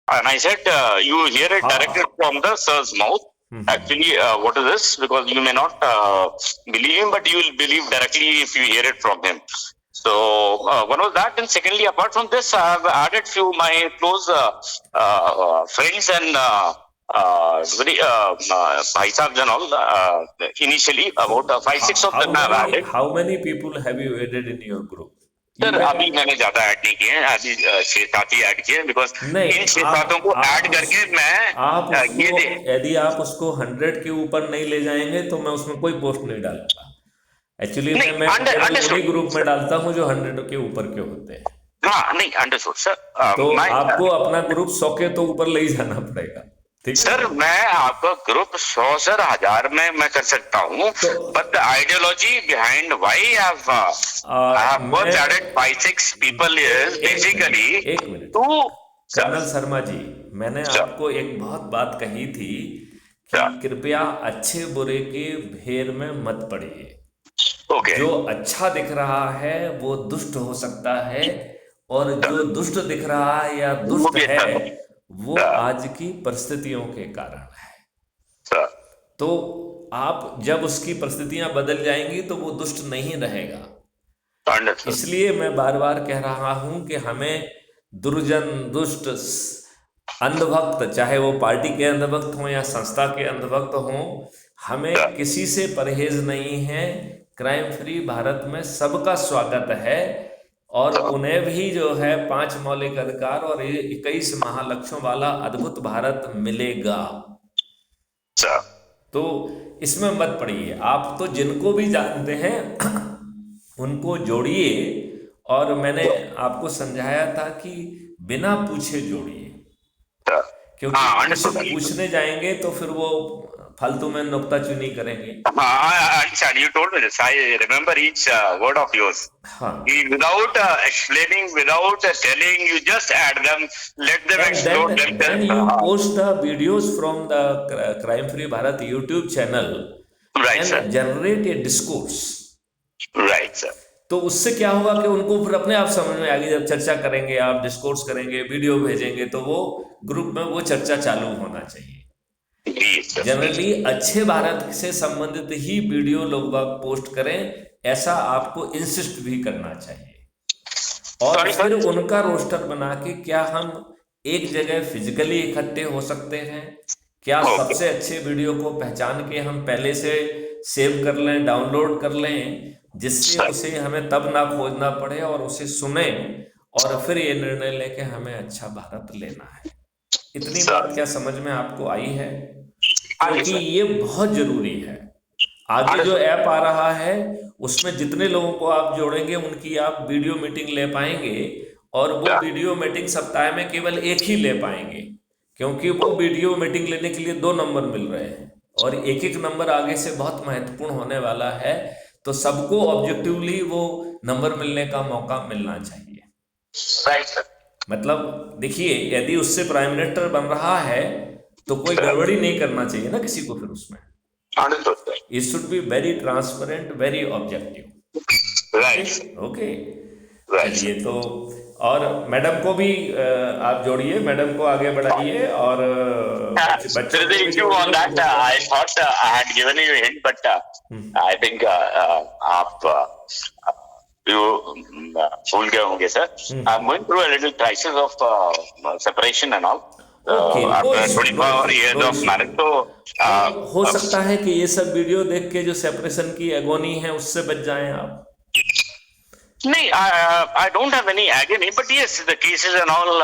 And I said, you hear it directly हाँ. from the sir's mouth. Actually, what is this? Because you may not believe him, but you will believe directly if you hear it from him. So one was that, and secondly, apart from this, I have added few my close friends and very bhai sahibs and all. Initially, about five six of them I have added. How many people have you added in your group? Sir Even अभी मैंने ज्यादा add नहीं किए हैं, अभी 6-7 ही add किए हैं, because in नहीं, 6-7 को ऐड करके मैं आप उसको ये दे यदि आप उसको 100 के ऊपर नहीं ले जाएंगे तो मैं उसमें कोई पोस्ट नहीं डालूंगा। एक्चुअली नहीं मैं केवल उन्हीं अंडरस्टूड। ग्रुप में डालता हूँ जो 100 के ऊपर के होते हैं। हाँ नहीं अंडरस्टूड तो सर। मैं आपको अपना ग्रुप 100 के तो ऊपर ले ही जाना पड़ेगा, ठीक है। सर मैं आपका ग्रुप 100 सर 1000 में मैं कर सकता हूँ, तो but the ideology behind why I have first added 5-6 people is basically एक minute to colonel Sharma ji, मैंने सर आपको एक बहुत बात कही थी कि कृपया अच्छे बुरे के भेर में मत पड़िए। ओके जो अच्छा दिख रहा है वो दुष्ट हो सकता है, और जो दुष्ट दिख रहा है या वो दुष्ट भी है अच्छा वो आज की परिस्थितियों के कारण है। सर। तो आप जब उसकी परिस्थितियां बदल जाएंगी तो वो दुष्ट नहीं रहेगा। अंडरस्टूड इसलिए मैं बार बार कह रहा हूं कि हमें दुर्जन, दुष्ट, अंधभक्त, चाहे वो पार्टी के अंधभक्त हों या संस्था के अंधभक्त हों, हमें किसी से परहेज नहीं है। क्राइम फ्री भारत में सबका स्वागत है, और उन्हें भी जो है 5 मौलिक अधिकार और 21 महालक्ष्यों वाला अद्भुत भारत मिलेगा। सर। तो इसमें मत पड़िए। आप तो जिनको भी जानते हैं उनको जोड़िए, और मैंने आपको समझाया था कि बिना पूछे जोड़िए, क्योंकि हाँ कुछ अंडरस्टूड। पूछने जाएंगे तो फिर वो फालतू में नुक्ताचीनी करेंगे। I understand. You told me this. I remember each word of yours. हाँ, Without explaining, without telling, you just add them, let them and explore then themselves. you post the videos from the Crime Free Bharat YouTube channel Right, sir. and generate a discourse। Right, sir. तो उससे क्या होगा कि उनको फिर अपने आप समझ में आएगी। जब चर्चा करेंगे, आप डिस्कोर्स करेंगे, वीडियो भेजेंगे, तो वो ग्रुप में वो चर्चा चालू होना चाहिए। Please, sir. जनरली अच्छे भारत से संबंधित ही वीडियो लोग बाग पोस्ट करें, ऐसा आपको इंसिस्ट भी करना चाहिए। और Sorry, फिर sir. उनका रोस्टर बना के क्या हम एक जगह फिजिकली इकट्ठे हो सकते हैं, क्या Okay. सबसे अच्छे वीडियो को पहचान के हम पहले से सेव कर लें, डाउनलोड कर लें, जिससे Sir. उसे हमें तब ना खोजना पड़े और उसे सुने, और फिर ये निर्णय लेके हमें अच्छा भारत लेना है। इतनी Sir. बात क्या समझ में आपको आई है? हाँ जी, क्योंकि sir. ये बहुत जरूरी है। आगे जो Understood. ऐप आ रहा है उसमें जितने लोगों को आप जोड़ेंगे उनकी आप वीडियो मीटिंग ले पाएंगे, और वो Yeah. वीडियो मीटिंग सप्ताह में केवल एक ही ले पाएंगे, क्योंकि वो वीडियो मीटिंग लेने के लिए 2 नंबर मिल रहे हैं, और एक एक नंबर आगे से बहुत महत्वपूर्ण होने वाला है। तो सबको ऑब्जेक्टिवली वो नंबर मिलने का मौका मिलना चाहिए। Right, sir. मतलब देखिए, यदि उससे प्राइम मिनिस्टर बन रहा है तो कोई गड़बड़ी नहीं करना चाहिए ना किसी को फिर उसमें। Understood, sir. It should be very transparent, very objective। Right. Okay, Right, sir. चलिए। तो और मैडम को भी आप जोड़िए, मैडम को आगे बढ़ाइए, और बच्चों There is को an भी issue on that. जोड़िए। I thought I had given you a hint, but I think आप you भूल गए होंगे sir. I'm going through a little crisis of separation and all. Okay, After 24 years of marriage, तो हो सकता है कि ये सब वीडियो देख के जो सेपरेशन की एगोनी है उससे बच जाएं आप। नहीं, I don't have any agony, but yes, the cases and all,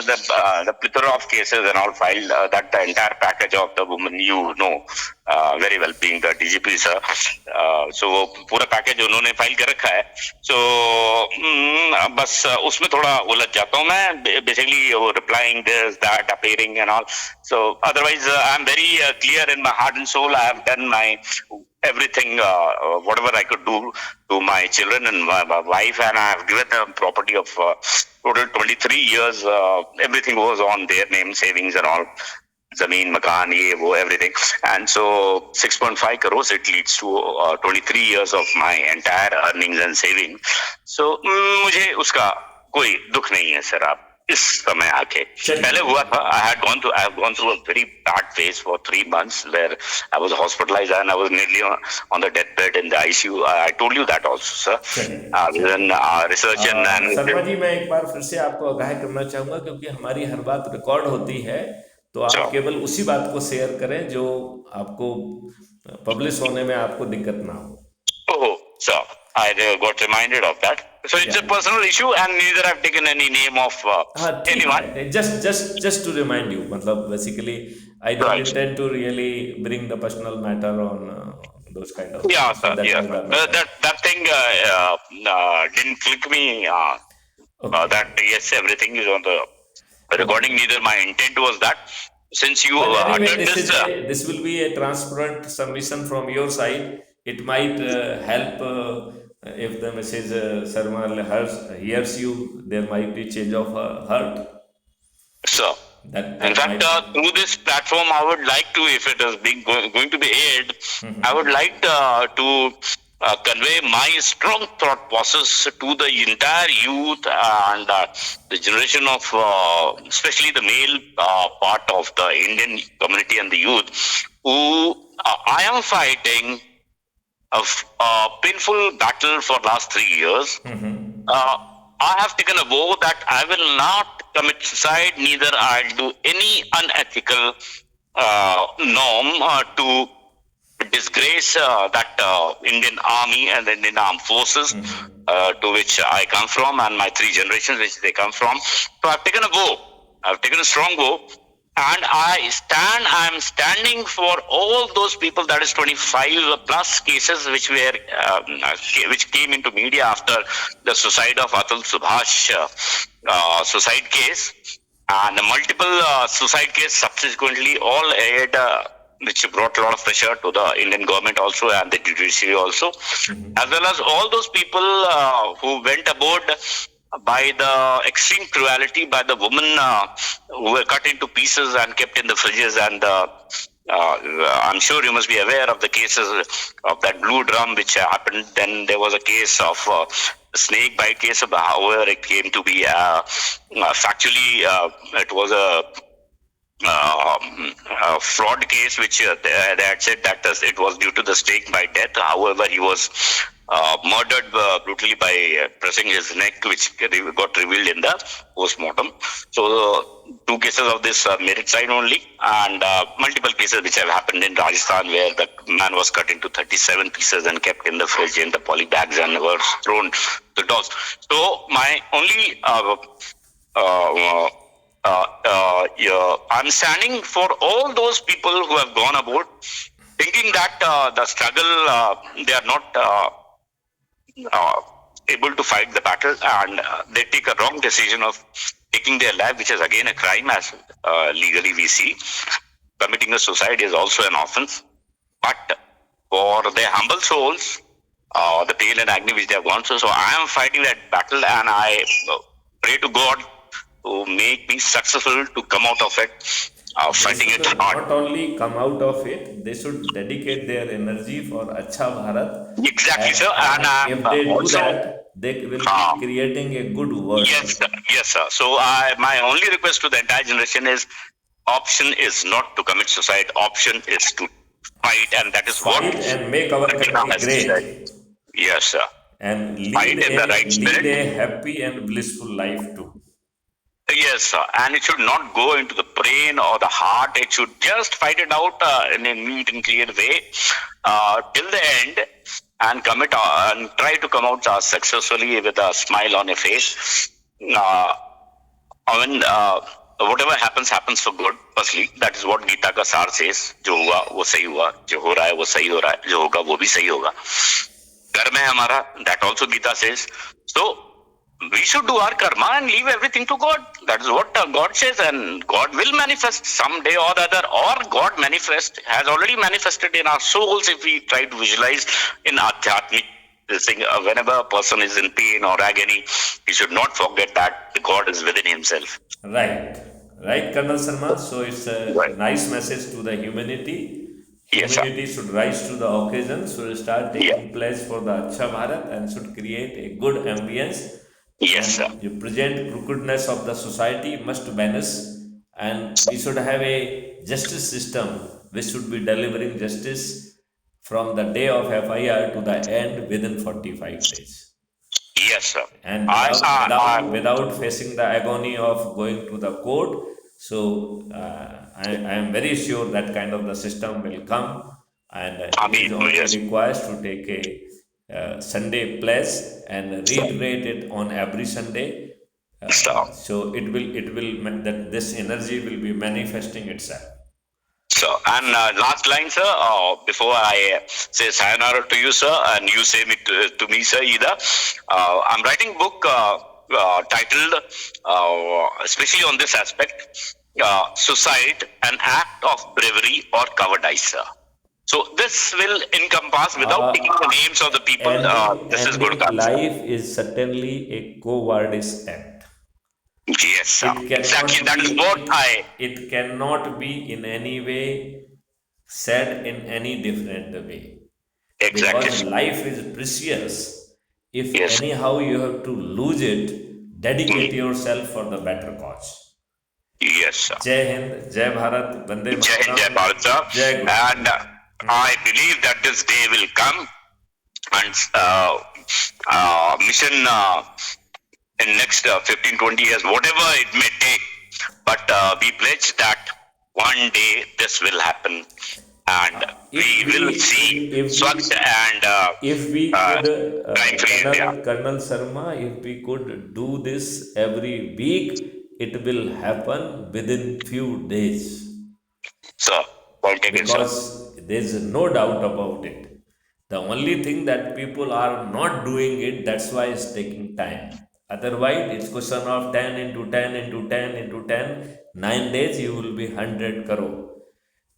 the plethora of cases and all filed, that the entire package of the woman, you know very well, being the DGP sir, so वो पूरा package उन्होंने file कर रखा है। So बस उसमें थोड़ा उलझ जाता हूँ मैं, basically वो replying this, that, appearing and all. So otherwise, I'm very clear in my heart and soul. I have done my everything, whatever I could do to my children and my wife, and I have given them property of total 23 years. Everything was on their name, savings and all, zameen, makan, ye, wo, everything. And so 6.5 crores, it leads to 23 years of my entire earnings and saving. So मुझे उसका कोई दुख नहीं है sir. आप इस समय आके चलिए। पहले हुआ था. I had gone through a very bad phase for 3 months where I was hospitalized and I was nearly on the deathbed in the ICU. I told you that also, sir. चलिए Then research and Sharma ji, मैं एक बार फिर से आपको आगाह करना चाहूंगा, क्योंकि हमारी हर बात रिकॉर्ड होती है, तो आप Sure. केवल उसी बात को शेयर करें जो आपको पब्लिश होने में आपको दिक्कत ना हो. Oh, sir. I got reminded of that. So it's a Yeah. personal issue, and neither I've taken any name of हाँ, ठीक anyone. है. just to remind you, मतलब basically I don't Right. intend to really bring the personal matter on those kind of Yeah, things. So sir. that Yeah, was sir. the matter. That thing didn't click me. Okay. That yes, everything is on the recording. Neither my intent was that. Since you But anyway, uttered this, this will be a transparent submission from your side. It might help if the message Sharma hears you. There might be change of heart. sir. That In fact, might. through this platform, I would like to, if it is going to be aired, I would like to convey my strong thought process to the entire youth and the generation of, especially the male part of the Indian community and the youth, who I am fighting a painful battle for last 3 years. I have taken a vow that I will not commit suicide, neither I'll do any unethical norm to disgrace that Indian Army and the Indian Armed Forces to which I come from, and my 3 generations which they come from. So I've taken a vow. I've taken a strong vow. And I'm standing for all those people, that is 25 plus cases which which came into media after the suicide of Atul Subhash suicide case, and multiple suicide case subsequently all aired, which brought a lot of pressure to the Indian government also and the judiciary also, as well as all those people who went aboard by the extreme cruelty by the women who were cut into pieces and kept in the fridges. And I'm sure you must be aware of the cases of that blue drum which happened. Then there was a case of snake bite case, however it came to be factually it was a fraud case which they had said that it was due to the snake bite death. However, he was murdered brutally by pressing his neck, which got revealed in the post-mortem. So 2 cases of this merit side only, and multiple cases which have happened in Rajasthan where the man was cut into 37 pieces and kept in the fridge in the poly bags and were thrown to dogs. So my only I'm standing for all those people who have gone aboard, thinking that the struggle, they are not able to fight the battle, and they take a wrong decision of taking their life, which is again a crime as legally we see. Committing a suicide is also an offense. But for their humble souls, the pain and agony which they have gone through, so I am fighting that battle, and I pray to God to make me successful to come out of it, fighting it hard. Not only come out of it, they should dedicate their energy for Achha Bharat. Exactly, sir. And if they do also, that, they will be creating a good world. Yes, sir. Yes, sir. So my only request to the entire generation is, option is not to commit suicide. Option is to fight, and that is Fight what and make our country great. Yes, sir. And Fight in the right spirit. lead a happy and blissful life too. Yes, sir. And it should not go into the brain or the heart. It should just fight it out in a neat and clear way till the end, and commit and try to come out successfully with a smile on your face. Whatever happens for good. Firstly, that is what Gita ka sar says. जो हुआ वो सही हुआ, जो हो रहा है वो सही हो रहा है, जो होगा वो भी सही होगा. कर्म है हमारा. That also Gita says. So we should do our karma and leave everything to God. That is what God says, and God will manifest someday or the other, or God has already manifested in our souls if we try to visualize in Adhyatmic. Whenever a person is in pain or agony, he should not forget that God is within himself. Right, Colonel Sharma. So it's a nice message to the humanity. Yes, humanity should rise to the occasion, should start taking place for the Achha Bharat, and should create a good ambience Yes, sir. and the present crookedness of the society must vanish, and we should have a justice system which should be delivering justice from the day of FIR to the end within 45 days, Yes, sir. and I, without facing the agony of going to the court. So I am very sure that kind of the system will come, and I it is mean, only yes, requires to take a Sunday pledge and reiterate it on every Sunday. sir. So that this energy will be manifesting itself. So, and last line, sir, before I say sayonara to you, sir, and you say to me, sir, either. I'm writing book titled, especially on this aspect, Suicide, an act of bravery or cowardice, sir. So this will encompass, without taking the names of the people, this is going to come, sir. Life is certainly a cowardice act. Yes, sir. It cannot Exactly. That is be- what I. It cannot be in any way said in any different way. Exactly. Because life is precious. If Yes. anyhow you have to lose it, dedicate yourself for the better cause. Yes, sir. Jai Hind, Jai Bharat, Vande Jai Hind, Jai Mataram, Bharat, sir. Jai Guru. And I believe that this day will come, and mission in next 15-20 years, whatever it may take, but we pledge that one day this will happen, and we will see Swachh and if we could, crime-free India. Colonel Sharma, if we could do this every week, it will happen within few days. Sir, point taken, sir. Because there is no doubt about it. The only thing that people are not doing it, that's why it's taking time. Otherwise, it's question of 10 into 10 into 10 into 10. 9 days, you will be 100 crore.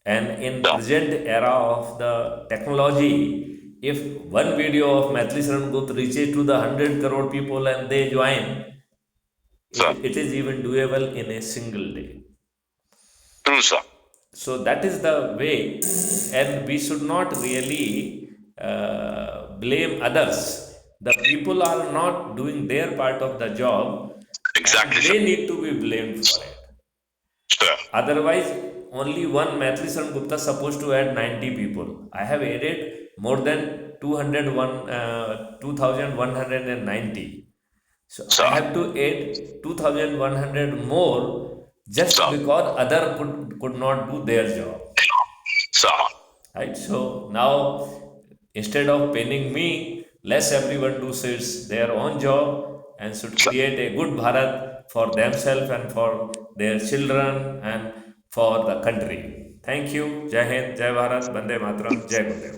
And in present era of the technology, if one video of Maithili Sharan Gupta reaches to the 100 crore people and they join, it is even doable in a single day. True, sir. So that is the way, and we should not really blame others. The people are not doing their part of the job. Exactly, They need to be blamed for it. Sir. Otherwise, only one Maithili Sharan Gupta supposed to add 90 people. I have added more than 2,190. So I have to add 2,100 more just because other could not do their job. Sir. Right? So now, instead of pinning me, let everyone do their own job and should create a good Bharat for themselves and for their children and for the country. Thank you. Jai Hind, Jai Bharat, Vande Mataram, Jai Gurudev.